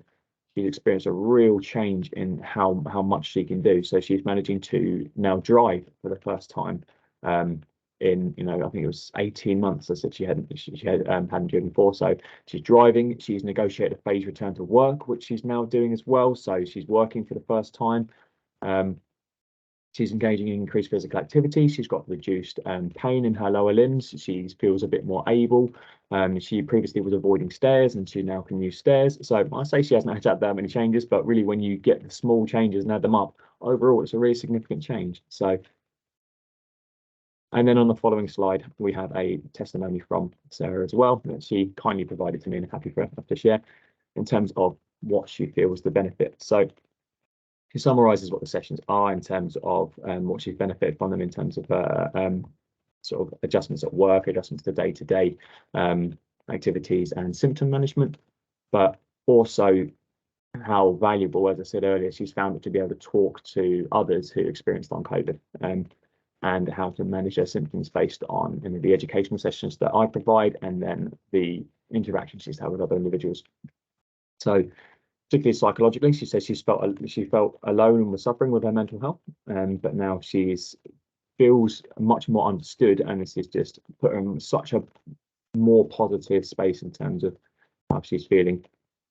she's experienced a real change in how much she can do. So she's managing to now drive for the first time in, I think it was 18 months. I said she hadn't driven before. So she's driving. She's negotiated a phased return to work, which she's now doing as well. So she's working for the first time. She's engaging in increased physical activity. She's got reduced pain in her lower limbs. She feels a bit more able. She previously was avoiding stairs and she now can use stairs. So I say she hasn't had to have that many changes, but really when you get the small changes and add them up, overall, it's a really significant change. So, and then on the following slide, we have a testimony from Sarah as well that she kindly provided to me and I'm happy for her to share in terms of what she feels the benefit. So she summarises what the sessions are in terms of what she's benefited from them in terms of sort of adjustments at work, adjustments to day-to-day activities and symptom management, but also how valuable, as I said earlier, she's found it to be able to talk to others who experienced long COVID and how to manage their symptoms based on the educational sessions that I provide and then the interactions she's had with other individuals. So particularly psychologically, she says she felt alone and was suffering with her mental health, but now feels much more understood, and this is just put her in such a more positive space in terms of how she's feeling,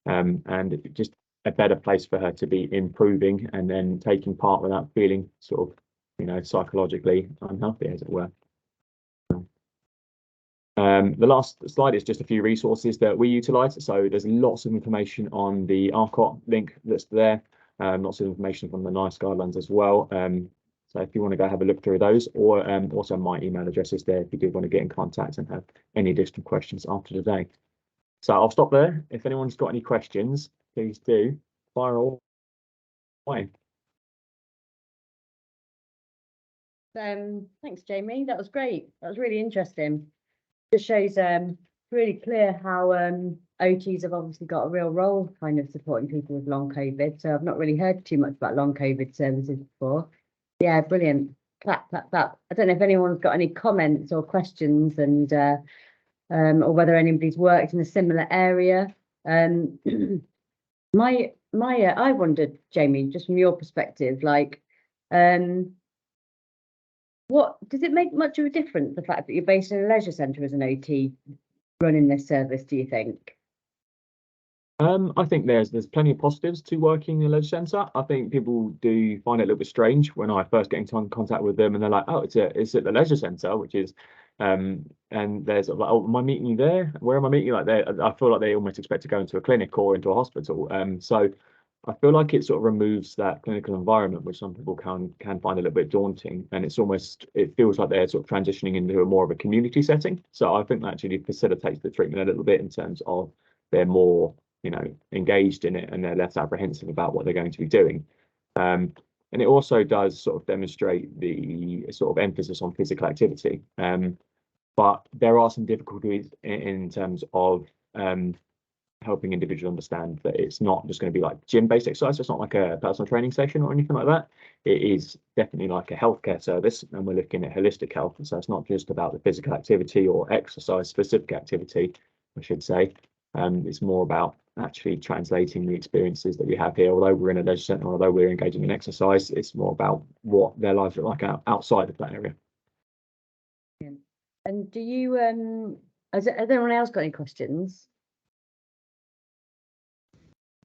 and just a better place for her to be improving and then taking part without feeling sort of, psychologically unhealthy, as it were. The last slide is just a few resources that we utilise. So there's lots of information on the RCOT link that's there, lots of information from the NICE guidelines as well. So if you want to go have a look through those, or also my email address is there if you do want to get in contact and have any additional questions after today. So I'll stop there. If anyone's got any questions, please do fire away. Thanks, Jamie. That was great. That was really interesting. Just shows really clear how OTs have obviously got a real role kind of supporting people with long COVID. So I've not really heard too much about long COVID services before. Yeah, brilliant. Clap, clap, clap. I don't know if anyone's got any comments or questions and or whether anybody's worked in a similar area. I wondered, Jamie, just from your perspective, like what does it make much of a difference, the fact that you're based in a leisure centre as an OT running this service, do you think? I think there's plenty of positives to working in a leisure centre. I think people do find it a little bit strange when I first get into contact with them and they're like, oh, it's at the leisure centre, which is and there's like, oh, am I meeting you there? Where am I meeting you? Like I feel like they almost expect to go into a clinic or into a hospital. So I feel like it sort of removes that clinical environment, which some people can find a little bit daunting, and it feels like they're sort of transitioning into a more of a community setting. So I think that actually facilitates the treatment a little bit in terms of they're more engaged in it and they're less apprehensive about what they're going to be doing. And it also does sort of demonstrate the sort of emphasis on physical activity. But there are some difficulties in terms of helping individuals understand that it's not just going to be like gym-based exercise. It's not like a personal training session or anything like that. It is definitely like a healthcare service, and we're looking at holistic health. So it's not just about the physical activity or exercise-specific activity, I should say. It's more about actually translating the experiences that we have here. Although we're in a leisure centre, although we're engaging in exercise, it's more about what their lives look like outside of that area. And do you has anyone else got any questions?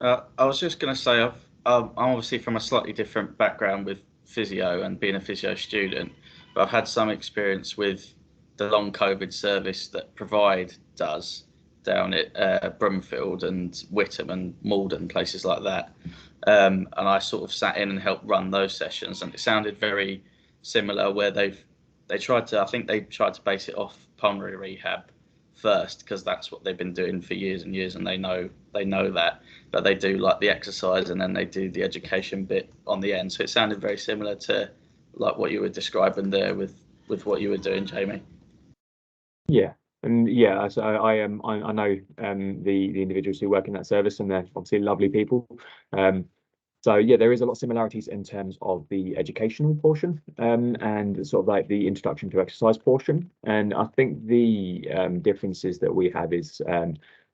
I was just going to say I'm obviously from a slightly different background with physio and being a physio student, but I've had some experience with the long COVID service that Provide does down at Brumfield and Whittam and Malden, places like that. And I sort of sat in and helped run those sessions, and it sounded very similar where I think they tried to base it off pulmonary rehab first, because that's what they've been doing for years and years, and they know that, but they do like the exercise and then they do the education bit on the end. So it sounded very similar to like what you were describing there with what you were doing, Jamie. Yeah. And yeah, so I know the individuals who work in that service, and they're obviously lovely people. So yeah, there is a lot of similarities in terms of the educational portion and sort of like the introduction to exercise portion. And I think the differences that we have is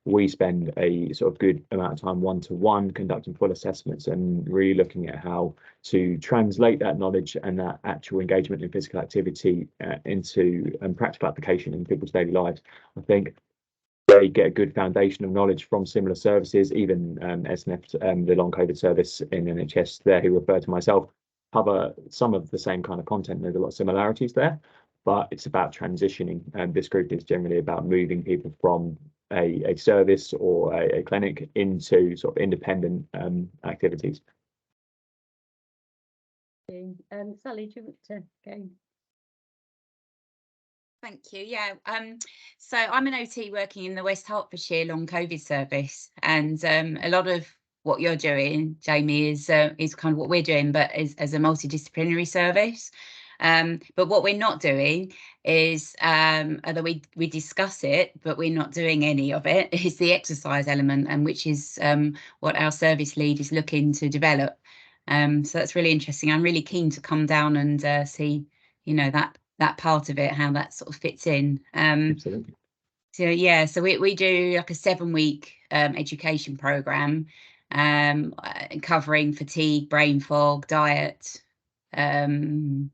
we spend a sort of good amount of time one-to-one conducting full assessments and really looking at how to translate that knowledge and that actual engagement in physical activity into practical application in people's daily lives. I think they get a good foundation of knowledge from similar services, even SNF, the long COVID service in NHS there, who referred to myself, cover some of the same kind of content. There's a lot of similarities there, but it's about transitioning. And this group is generally about moving people from a service or a clinic into sort of independent activities. Sally, do you want to go? Thank you. Yeah. So I'm an OT working in the West Hertfordshire long COVID service, and a lot of what you're doing, Jamie, is kind of what we're doing, but as a multidisciplinary service. But what we're not doing is, although we discuss it, but we're not doing any of it, is the exercise element, and which is what our service lead is looking to develop. So that's really interesting. I'm really keen to come down and see, you know, that part of it, how that sort of fits in. Absolutely. So yeah, so we do like a 7-week education program, covering fatigue, brain fog, diet, now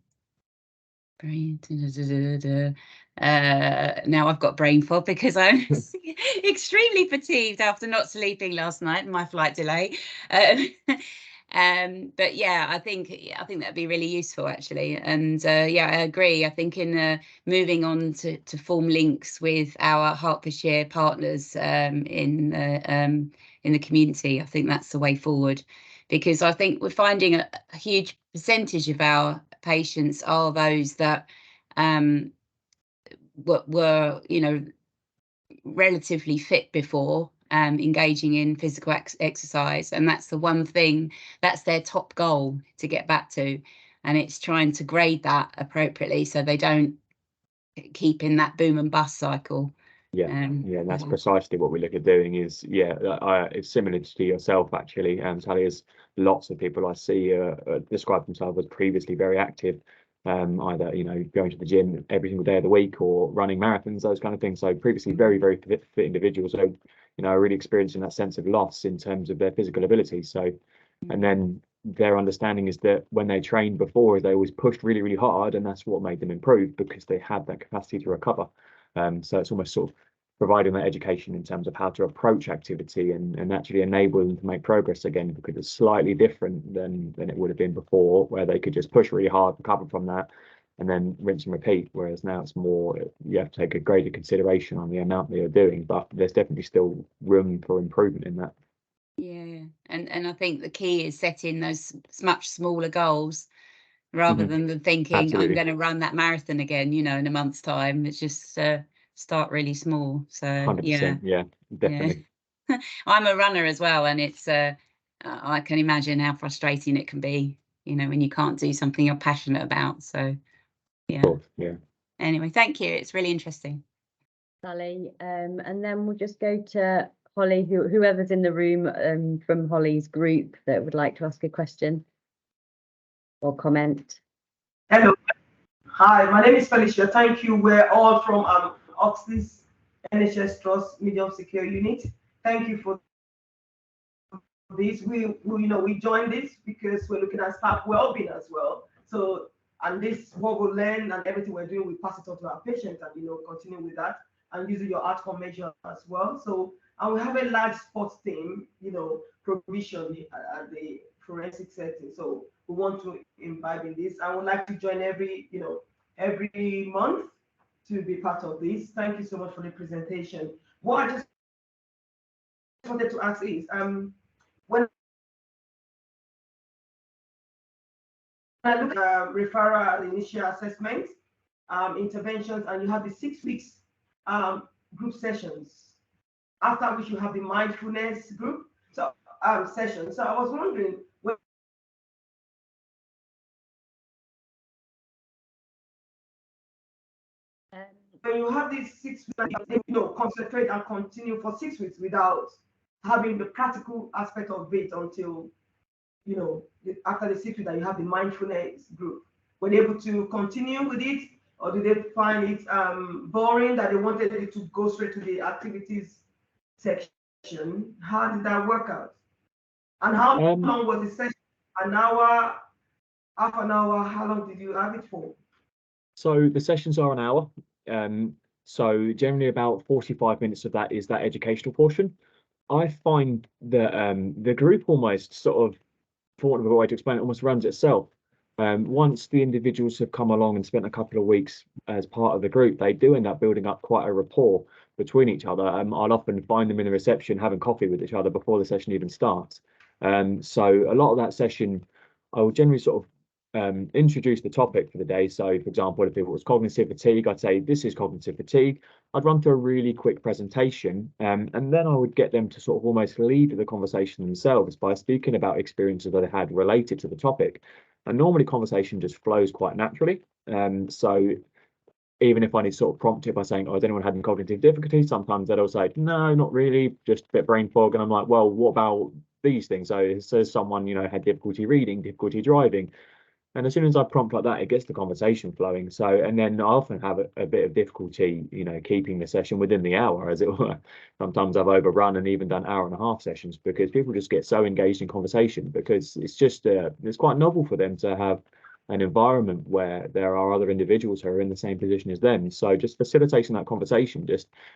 I've got brain fog because I'm extremely fatigued after not sleeping last night and my flight delay. But yeah, I think that'd be really useful actually. And yeah, I agree. I think in moving on to form links with our Hertfordshire partners in the community, I think that's the way forward, because I think we're finding a huge percentage of our patients are those that were, you know, relatively fit before engaging in physical exercise, and that's the one thing, that's their top goal to get back to, and it's trying to grade that appropriately so they don't keep in that boom and bust cycle. Yeah, yeah, that's precisely what we look at doing. Is it's similar to yourself actually, and Sally, is lots of people I see describe themselves as previously very active, either, you know, going to the gym every single day of the week or running marathons, those kind of things. So previously very fit individuals, so, you know, are really experiencing that sense of loss in terms of their physical ability. So, and then their understanding is that when they trained before, they always pushed really hard, and that's what made them improve, because they had that capacity to recover. So it's almost sort of providing that education in terms of how to approach activity and actually enable them to make progress again, because it's slightly different than it would have been before, where they could just push really hard, recover from that, and then rinse and repeat. Whereas now it's more, you have to take a greater consideration on the amount that you're doing, but there's definitely still room for improvement in that. Yeah, and I think the key is setting those much smaller goals rather than thinking Absolutely. I'm going to run that marathon again, you know, in a month's time. It's just start really small. So 100%, yeah, definitely. Yeah. I'm a runner as well, and it's I can imagine how frustrating it can be, you know, when you can't do something you're passionate about. So yeah. Of course, yeah. Anyway, thank you. It's really interesting. Sally, and then we'll just go to Holly, whoever's in the room from Holly's group that would like to ask a question or comment. Hello. Hi, my name is Felicia. Thank you. We're all from Oxley's NHS Trust Medium Secure Unit. Thank you for this. We joined this because we're looking at staff well-being as well. So, and this, what we learn and everything we're doing, we pass it on to our patients and, you know, continue with that and using your outcome measure as well. So, and we have a large sports team, you know, provision at the forensic setting. So we want to imbibe in this. I would like to join every month to be part of this. Thank you so much for the presentation. What I just wanted to ask is, when I look at referral initial assessment, interventions, and you have the 6 weeks group sessions, after which you have the mindfulness group session. So I was wondering, when you have these 6 weeks, you know, concentrate and continue for 6 weeks without having the practical aspect of it until, you know, after the 6 weeks that you have the mindfulness group, were they able to continue with it, or did they find it boring that they wanted it to go straight to the activities section? How did that work out? And how long was the session? An hour, half an hour? How long did you have it for? So the sessions are an hour. So generally about 45 minutes of that is that educational portion. I find that the group almost sort of, for want of a way to explain it, almost runs itself. Once the individuals have come along and spent a couple of weeks as part of the group, they do end up building up quite a rapport between each other. I'll often find them in the reception having coffee with each other before the session even starts. So a lot of that session, I will generally sort of introduce the topic for the day. So, for example, if it was cognitive fatigue, I'd say this is cognitive fatigue. I'd run through a really quick presentation, and then I would get them to sort of almost lead the conversation themselves by speaking about experiences that they had related to the topic. And normally conversation just flows quite naturally. So even if I need to sort of prompt it by saying, oh, has anyone had any cognitive difficulties? Sometimes they'll say, no, not really, just a bit brain fog. And I'm like, well, what about these things? So it says someone, you know, had difficulty reading, difficulty driving. And as soon as I prompt like that, it gets the conversation flowing. So, and then I often have a bit of difficulty, you know, keeping the session within the hour, as it were. Sometimes I've overrun and even done hour-and-a-half sessions because people just get so engaged in conversation, because it's just, it's quite novel for them to have an environment where there are other individuals who are in the same position as them. So just facilitating that conversation,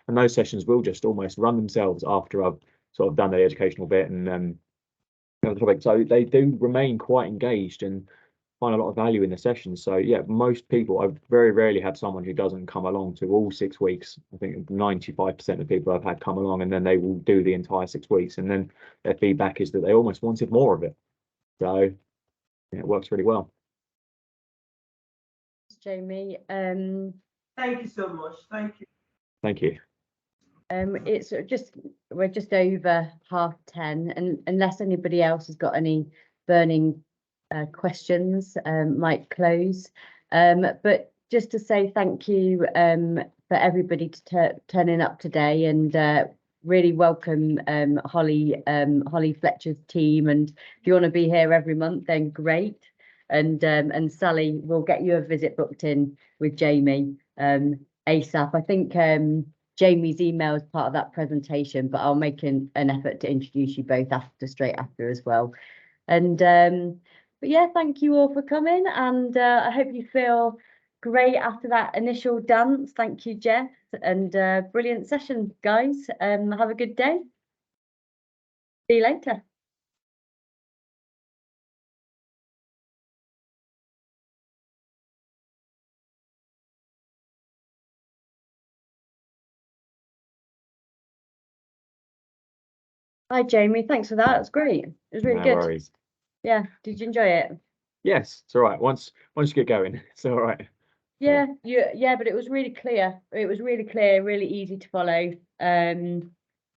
and those sessions will just almost run themselves after I've sort of done the educational bit and so they do remain quite engaged and find a lot of value in the session. So yeah, most people, I've very rarely had someone who doesn't come along to all 6 weeks. I think 95% of people I've had come along and then they will do the entire 6 weeks, and then their feedback is that they almost wanted more of it. So yeah, it works really well. Jamie. Thank you so much. Thank you. Thank you. It's we're just over 10:30, and unless anybody else has got any burning questions, might close. But just to say thank you for everybody turning up today, and really welcome Holly Fletcher's team. And if you want to be here every month, then great. And Sally, we'll get you a visit booked in with Jamie ASAP. I think Jamie's email is part of that presentation, but I'll make an effort to introduce you both straight after as well. And but yeah, thank you all for coming, and I hope you feel great after that initial dance. Thank you, Jeff, and brilliant session, guys. Have a good day. See you later. Hi, Jamie. Thanks for that. It's great. It was really good. No worries. Yeah. Did you enjoy it? Yes, it's all right. Once you get going, it's all right. Yeah, but it was really clear. It was really clear, really easy to follow. And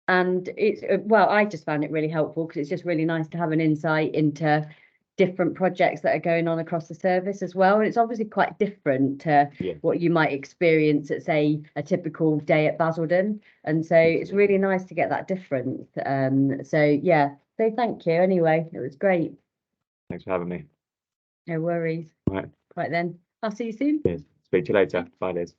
it's well, I just found it really helpful because it's just really nice to have an insight into different projects that are going on across the service as well. And it's obviously quite different to what you might experience at, say, a typical day at Basildon. And so it's really nice to get that difference. So yeah, so thank you anyway. It was great. Thanks for having me. No worries. Right. Right then. I'll see you soon. Cheers. Speak to you later. Bye, Liz.